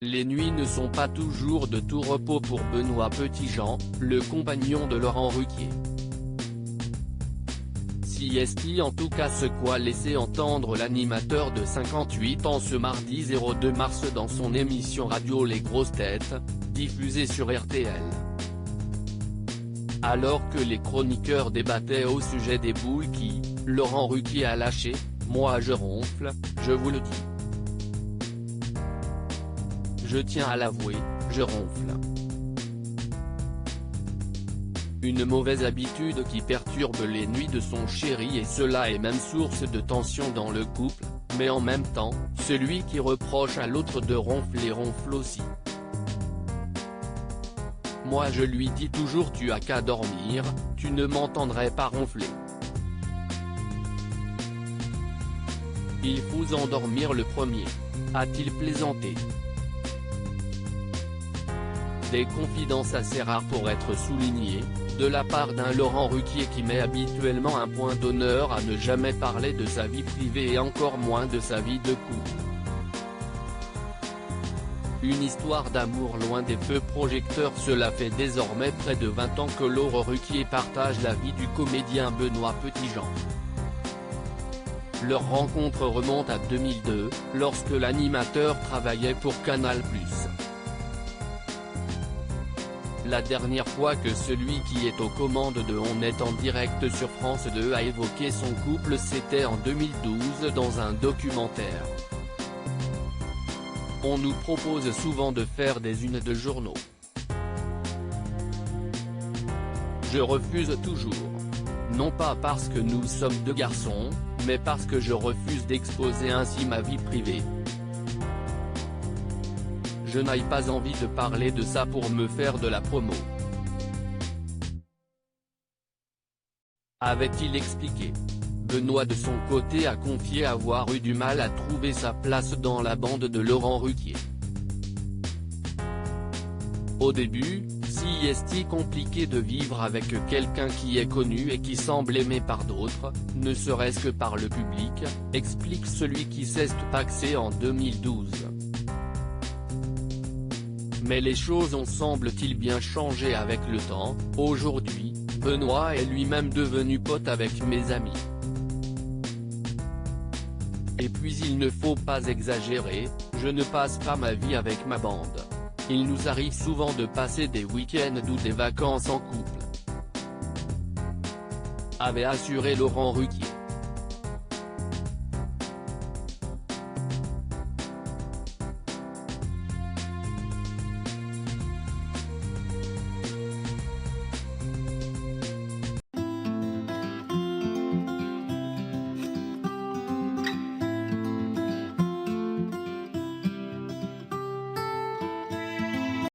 Les nuits ne sont pas toujours de tout repos pour Benoît Petitjean, le compagnon de Laurent Ruquier. Si est en tout cas ce qu'a laissé entendre l'animateur de 58 ans ce mardi 02 mars dans son émission radio Les Grosses Têtes, diffusée sur RTL. Alors que les chroniqueurs débattaient au sujet des boules qui, Laurent Ruquier a lâché, « Moi je ronfle, je vous le dis. Je tiens à l'avouer, je ronfle. » Une mauvaise habitude qui perturbe les nuits de son chéri et cela est même source de tension dans le couple, mais en même temps, celui qui reproche à l'autre de ronfler ronfle aussi. Moi je lui dis toujours tu as qu'à dormir, tu ne m'entendrais pas ronfler. Il faut endormir le premier, a-t-il plaisanté. Des confidences assez rares pour être soulignées, de la part d'un Laurent Ruquier qui met habituellement un point d'honneur à ne jamais parler de sa vie privée et encore moins de sa vie de couple. Une histoire d'amour loin des feux projecteurs. Cela fait désormais près de 20 ans que Laurent Ruquier partage la vie du comédien Benoît Petitjean. Leur rencontre remonte à 2002, lorsque l'animateur travaillait pour Canal+. La dernière fois que celui qui est aux commandes de On est en direct sur France 2 a évoqué son couple, c'était en 2012 dans un documentaire. On nous propose souvent de faire des unes de journaux. Je refuse toujours. Non pas parce que nous sommes deux garçons, mais parce que je refuse d'exposer ainsi ma vie privée. Je n'ai pas envie de parler de ça pour me faire de la promo. Avait-il expliqué. Benoît de son côté a confié avoir eu du mal à trouver sa place dans la bande de Laurent Ruquier. Au début, si est compliqué de vivre avec quelqu'un qui est connu et qui semble aimé par d'autres, ne serait-ce que par le public, explique celui qui s'est paxé en 2012. Mais les choses ont semble-t-il bien changé avec le temps. Aujourd'hui, Benoît est lui-même devenu pote avec mes amis. Et puis il ne faut pas exagérer, je ne passe pas ma vie avec ma bande. Il nous arrive souvent de passer des week-ends ou des vacances en couple. Avait assuré Laurent Ruquier.